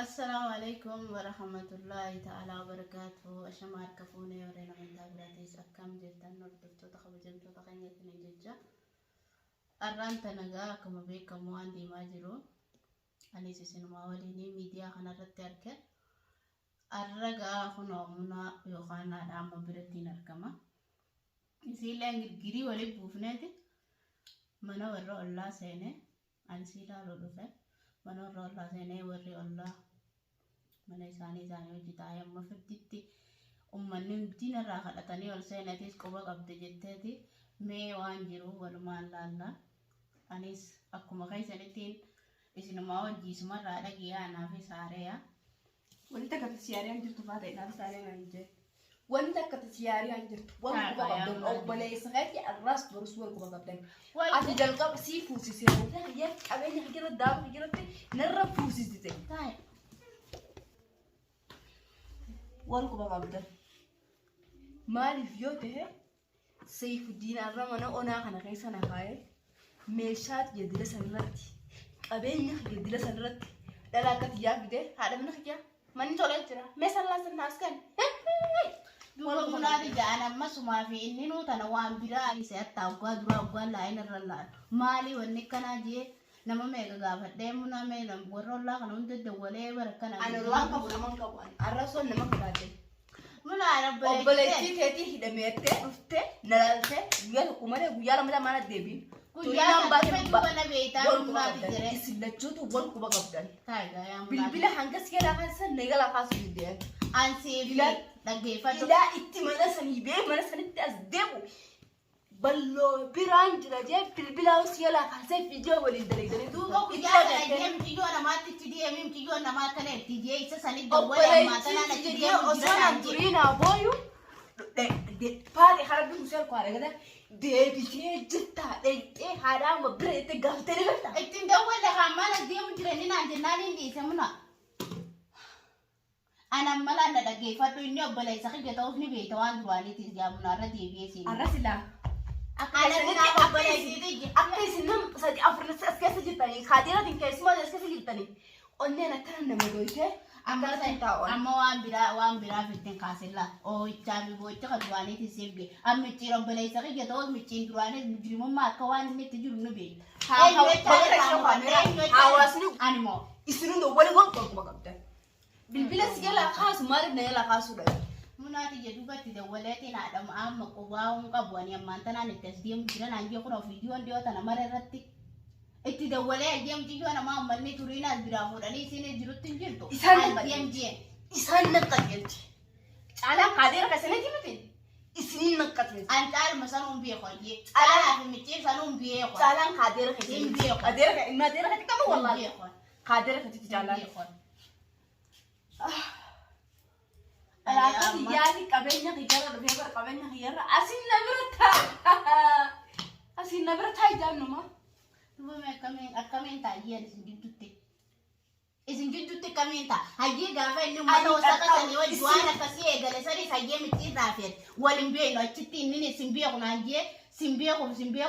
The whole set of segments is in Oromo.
السلام عليكم ورحمة الله تعالى وبركاته. أشمار كفوني ورينا من تابلاتيس أكام جدا نردفتو تخبجمتو تخنيتنا ججا أران تنغا كما بيكا موان دي ماجرو أني سيسينما وليني ميديا خنا رتيرك أرغا خنو منا يوخانا داما برتين أركما سيلا نجري ولي بوفناتي منا ورو الله سيني أنسيلا لولوفه mana rolla sene warri Allah mana isani hojii amma fidditti ummanni dina irraa kadhatanii ol seenatis quba qabde jetteeti mee waan jiru walumaan laalla anis akkuma kaysanitiin isinumaa wajjiisuma irraa dhagiyaa fi saareya wanta akka siyaariyaan jirtu faata idhaan saareen jee wanta akka siyaariyaan jirtu wanta quba qabdan obboleessa qaqqi arras durus wal quba qabdan ati jalqaba sii fuusisee wanta yaa qabeenya hijira daamu hijiratti narra fuusisite taa'e wal quba qabdan maaliif yoo ta'e Saifuddin arra mana onaa kana keessa na kaa'ee meeshaa jedila sanirratti qabeenya jedila sanirratti dhalaa akka tiyyaa fidee haadha mana kiyyaa manni tolee jira meeshaan laasan naaskan Mulunadi jaan amma sumaa fi inni nuutana waan biraa isa yatta awwaa dura awwaa laayin irra laan maali wanni kana jee nama meeqa gaafadhee muna meena warrollaa kana hunda dawwalee barakkana ani waan qabu naman qabu arrasoon nama kabaate mula arabba obboleettii keetii hidhameettee dhuftee nalaaltee guyyaa tokko malee guyyaa lama mana deebiin guyyaa baatee bana beeytaa mulunadi jire isillachuutu wal quba qabdan taayigaa yaa bilbila hanga siyaadhaa kaasa neegala kaasu diddeen ansii fi dhaggeeffatu ila itti mana sanii bee mana sanitti as deemu balloo biraan jira jee bilbilaa siyaadhaa kaasee fiidiyoo waliin dalagdanii duuba guyyaa kana deemu kiyyoo namaatti itti deemim kiyyoo namaa kana itti jee isa sanii dawwalee ammaa tanaan itti deemu osoo naan turiinaa booyu paadhi harabbi musee alkoo aragata deebitee jirtaa dheeyxee haadhaama bira itti gaafatee galta ittiin dawwalee hammaan as deemu jiranii naan jennaan hin dhiise muna أنا ملا ندقي فاتو إني أبلا يسخي جتاوس نبي توان دوالي تيجا منارة ديبي سين. الرسلا. أنا سنا أبلا يسيدي. أكيد سنم سادي أفرس أسكت سجتاني خاديرة دين كيسما أسكت سجتاني. أني أنا ترى نمدويته. أما سنتاون. أما وان برا في الدين كاسلا. أو يتابع بوجه كدوالي تيسيبي. أما تيجي أبلا يسخي جتاوس متشين دوالي مجرم ما كوان نتيجي نبي. أنيمو. إسرون دوالي وان كم كم bilbila sigala khaasu maalif na yala khaasu dha munati jedubati de walati na adam amma qubawun qabwani amma tana ne tasdiyam jiran anje kuna video ndio tana mareratti itti de walay jam jiyo na ma manni turina bira fudani sine jirutin jirto isan je isan naqatilti ala qadir ka sanati mutin isnin naqatilti an tal masanum bi khoye ala fi mitin sanum bi khoye ala qadir ka sin bi qadir ka ma qadir ka kama wallahi qadir ka tijala Alaaka yaani qabeenya hijara dhufee bara qabeenya hijara asin nabira taa ijaannuma duba me akkamiin taayeen isin gidduutti kamiin taa hayyee gaafa inni ummata wasaqasanii wajji waan akkasii eegale sanis hayyee micciin raafeet waliin beenu achitti inni sin beeku naanjee sin beeku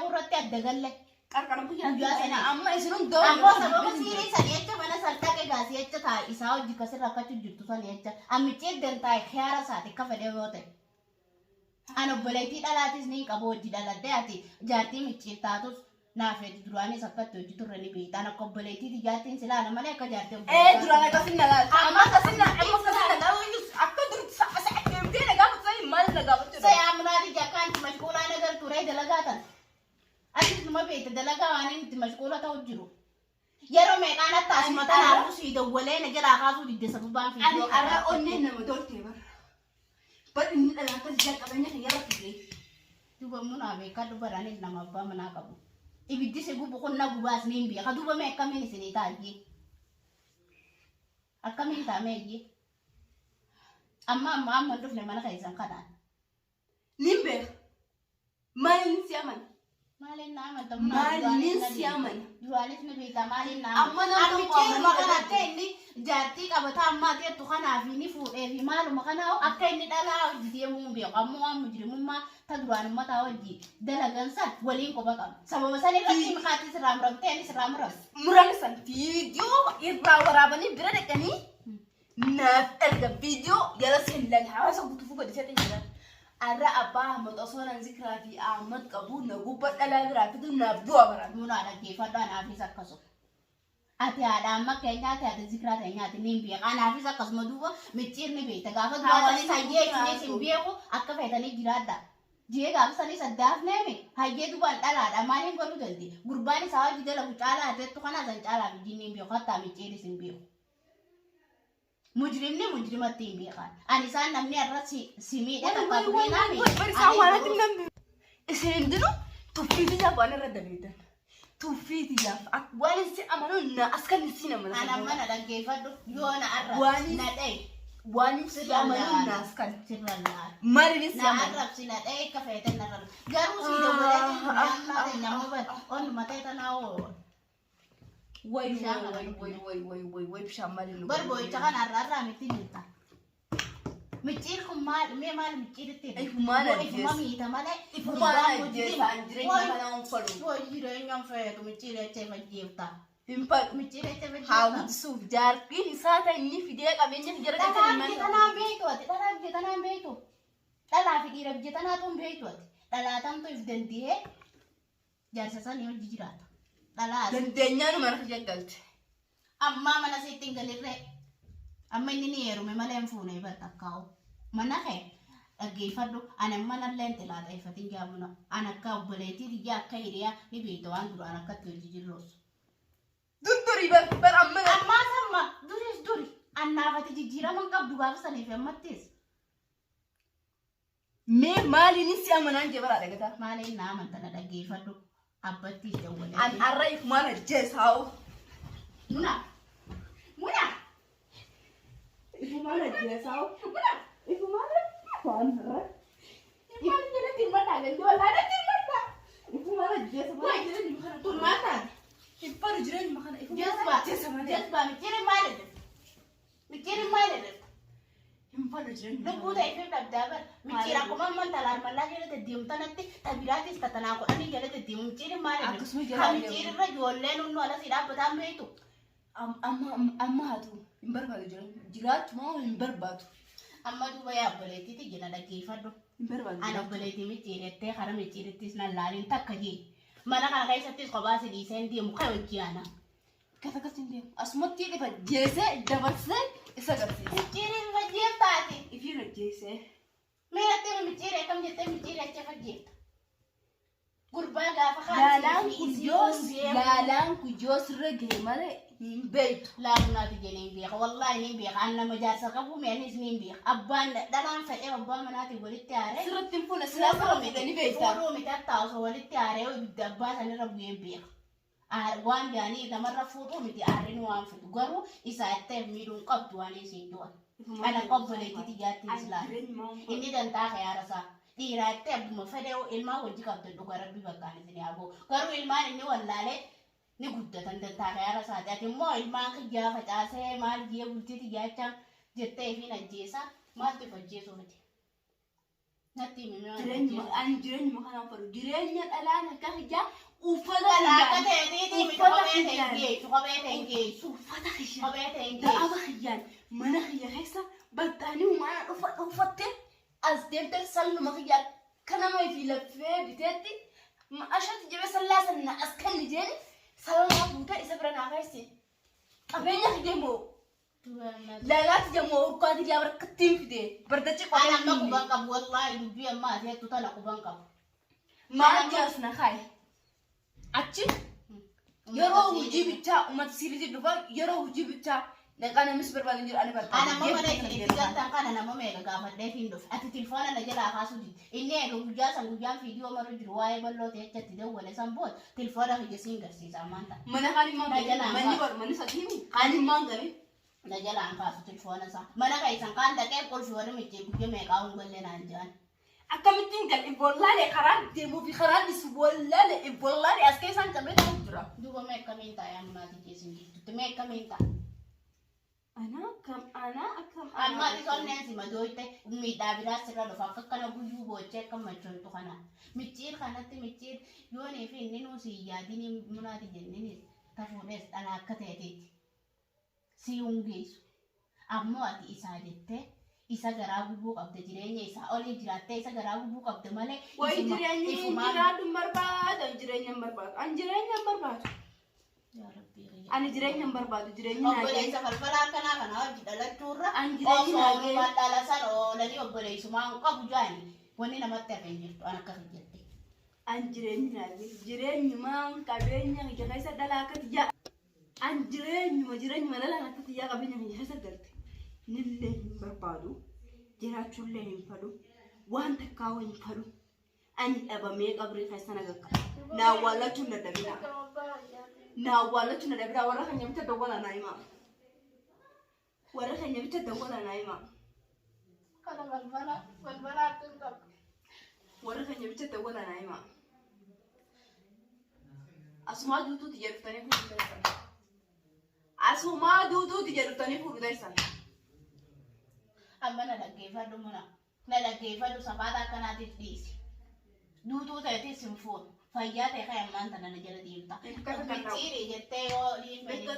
irratti adda galle qarqara guyyaa sana amma isinun doo ammoo sababa siirii sanii jecha mana saltaaqe gaasii jecha taa isaa hojii kasirra akkachuu jirtu sanii jecha ammichee dantaa'e kiyaara isaati akka fedhee yoo ta'e an obboleettii dhalaatis ni qabu hojii dhaladhee ati jaartii michiin taatus naafeeti duraanis akkatti hojii turre ni beektaan akka obboleettii jaartiin silaana malee akka jaartii obboleettii duraan akkasin nalaala amma akkasin nalaala akka durti sa'a deemtee nagaa kutsanii maal nagaa kutsanii sayaa munaati jakkaan mashquulaa nagar turee dalagaatan Asis numa beekte dalagaa waan inni itti mashquula ta'u jiru. Yeroo meeqaan attaas mataa naafuu sii dawwalee na jalaa kaasuu didde sababaan fiidiyoo kana. Ani arra onneen nama doltee bara. Bar inni dhalaata jalqabanya kan yarra fidee. Duba munaa beekaa dubaraanis nama abbaa manaa qabu. Ibiddi si gubu kun na gubaas ni hin beeka. Duba mee akkamiin isinii taa'ee? Akkamiin taa'ee? Amma dhufne mana keessan kanaan. Nin beeka. Maaliin si amana? Malin nama Malin siaman. Dualis ni bita malin nama. Amma nama Amicir makanate ini jati kabata amma dia Tuhan afini fude fi malu makana akka ini dala dia mumbi kamu mujrimu ma tadruan ma tawaji dalagan san walin ko bakam sabab sani rati makati seram te ni seram ras murang san video irra warabani bira dekani naaf erga viidiyoo yala seenlan hawaasa guutuuf godhisee jira. Arra abbaa Ahmad osoo nan zikraa fi Ahmad qabu na gubba dhalaa biraa fidu naaf du'a baran. Munaa dhaggeeffadhaa naafis akkasuma. Ati haadha amma keenyaati ati zikraa keenyaati ni beeka. Anaafis akkasuma duuba micciirni beekta. Gaafa duwwaasanii hayyee isinis hin beeku akka feetanii jiraadha. Jee gaafa sanis addaaf neeme hayyee dubaan dhalaadha maaliin godhuu dandee gurbaan isaa hojii dalagu caalaa adeettu kana san caalaa fi jinni hin beeku hattaa micciiris hin beeku. Mujrimni mujrimatti hin beekan. Ani isaan namni irra si miidhe takka tuqinaa Bari isaan waan ati namni isin dinu tuffiiti jaaf waan irra dabeetan. Tuffiiti jaaf waan si amanu na askan si nama. Ana mana dhaggeeffadhu yoo na arra na dhaye. Waan si amanu na askan sirrallaa. Maaliin si Na amanu. arrab si na dhaye akka feetan na arra. Garuu si dabalatee nama bada on matee tanaa oo. Way bishaan maaliin Barbooyicha kana arraa miti jirta. Micciir kun maal mee maal micciiritti? Ifuma na ifuma miita malee ifuma na jeesaan jireenya kana on fadhu. Way jireenyaan feetu micciirechee fajjeefta. Himpal Micciirechee fajjeefta. haawwisuuf jaartiin isaa ta'e inni fidee qabeenya jara kan Dhalaaf jetanaan beektu ati dhalaaf jetanaan beektu. Dhalaa fi dhiira jetanaatu hin beektu ati. Dhalaatamtu if danda'ee jaarsa sanii hojii jiraata. Dhalaa dandeenyaan mana jaggalte. amma mana sitti hin galirree. Amma inni ni heerume malee hin fuune barta kaa'u. Mana kee dhaggeeffadhu ana mana illee tilaa xa'ifatiin jaamuna. Ana akka obboleettii biyya akka hiriyaa ni beekta waan duraan akkatti hojii jirroos. Durduri bar amma Amma duris duri annaafati jijjiiraman qabdu gaafa saniif ammattis. mee maaliin si amanaan jee baraa dhagataa. Maaliin na amantana dhaggeeffadhu abbattiis jawwalee. An arra ifuma na jeesaawu. Muna Ifuma na jeesaawu. Ifuma na waan har'a. Ifuma jala tilmataa galdi walaana tilmataa. Ifuma na jeesaawu. Waa jireenya makana turmaataa. Iffaru jireenya makana ifuma Jasba jeesaawu. jasba micciirin maalidha? Micciirin maalidha? Iffaru jireenya Lubbuu ta'e fi dabdaabar micciira akkuma amman talaan mallaa jala deddeemtanatti tabiraatis tatanaa godhanii jala deddeemu micciirin maalidha? Akkasuma jala Kan deemu. micciirirra ijoolleen hunduu alas dhaabbataan beektu. amma haatu hin barbaadu jireenya jiraachuma hin barbaadu. Amma duuba yaa obboleettiitti jala dhaggeeffadhu. Hin barbaadu. Ana obboleettii micciirettee kara micciirittis nan laaliin takka jee. Mana kana keessattis kophaa si dhiisee deemu kan hojjiyaana. Kata kasi deemu asumatti dhifa jeesee dabarsee isa agarsiisa. Micciiriin fajjeef taate. Ifirra jeesee. Meeratti micciiree kam jettee micciiree fajjeefta. Gurbaa gaafa Laalaan kujoo sirra gahe malee hin beektu. laalunaati jedhee hin beeka. Wallaahi hin beeka. An nama jaarsa qabu meenis ni hin beeka. Abbaan dhalaan fedhee abbaa manaatiin walitti aaree. Sirratti hin fuune sirraa sirra miidhanii beektaa. Fuudhuu miti hatta osoo walitti aaree ibidda abbaa sanirra bu'ee hin beeka. Waan jaanii namarra fuudhuu miti aareen waan fidu. Garuu isa itteef miidhuun qabdu waan isiin du'an. Ana qobboleettii jaatti islaam. Inni dantaa kayyaarasaa. Dhiiraa itti abbuma fedhee ilmaan hojii qabdu dhuga rabbi bakkaan isin yaaboo. Garuu ilmaan inni wallaalee ni guddatan dantaa kayyaarasaa. Ati immoo ilmaan kiyyaa facaasee maal jee bultiiti jaachaan jettee fi ajjeesaa maaltu if ajjeesuu miti. Natti Jireenya kanaan fadhu jireenya dhalaan akka hijaa uffata Akka ta'eetiiti miti kophee ta'e geessu kophee ta'e geessu uffata hijaa kophee ta'e geessu. ga'ama hiyyaan mana hiyya keessa battaanii uumana uffattee as deemtee salluma hiyyaa kanama fi laffee biteetti ashatti jabee sallaa sanna as kan jeeni salama fuutee isa bira naa keessi qabeenya hiyya moo laalaati jamoo urkaati yaa barakattiin fidee bardachi Ana amma kuban qabu wallaahi dubbii ammaa aseettu tana kuban qabu. maal jaasna kaayi achi yeroo hojii bichaa uummata siiriitti dhufa yeroo hojii bichaa dhaqaa namis barbaadan jiru ani barbaadu. Ana amma mana itti galtan kana nama meeqa gaafadhee fi dhufe. Ati tilfoona na jalaa kaasuu diti. Inni eega guyyaa san guyyaan fiidiyoo marru jiru waa'ee bal'oo ta'e achatti dawwale san booda tilfoona hojii siin garsiisa maanta. Mana kan immoo manni bar manni sadii kan immoo gari. Na jalaan kaasu tilfoona isaa. Mana keessan kaan dhaqee qolfi warri miccee guyyaa meeqaa hungallee naan jedhan. Akkamittiin gal ibollaale karaan deemuu fi karaan isu bollaale ibollaale as keessaan cabee ta'u jira. Duuba meeqamiin taa'ee ammaati keessin jirtutti meeqamiin ta'a. Almaati sonneen si madooyte miidhaa biraa sirra dhufa akka kana guyyuu boochee akka machoontu kana. Micciir kanatti micciir yoonii fi inni nuusi yaadini munaati jenninis tafuudhees dhala akka ta'eeti. Si hungeessu. ammoo ati isaa jettee isa garaa gubuu qabda jireenya isaa olii jiraattee isa garaa gubuu qabda malee way jireenya jiraadhu barbaadu jireenya barbaadu an jireenya barbaadu yaa rabbi ani jireenya barbaadu jireenya obboleessa falfalaa akkanaa kana hojii dhalachuurra an jireenya osoo dhalasan oolanii obboleessumaan qabu jaani wanni namatti hafe hin jirtu an akkasii jette an jireenyumaan qabeenya kiyya keessa dhalaakati yaa an jireenyuma dhalaakati yaa qabeenya kiyya keessa galte nillee hin barbaadu jiraachuullee hin fadhu waan takkaa hin fadhu ani dhabamee qabrii keessa nagakka naawwaalachuun dadhabinaa warra keenya bicha dawwala naa himaa kana balbala akkan qabu warra keenya bicha dawwala naa himaa asumaa duutuuti jedhuftanii fuudhutaysan amma na dhaggeeffadhu safaata akkanaatiif dhiisi duutuu ta'etis hin fuudhu fayyaa ta'e kan ammaan tana na jala deemta. Bittiiri jettee yoo dhiifame.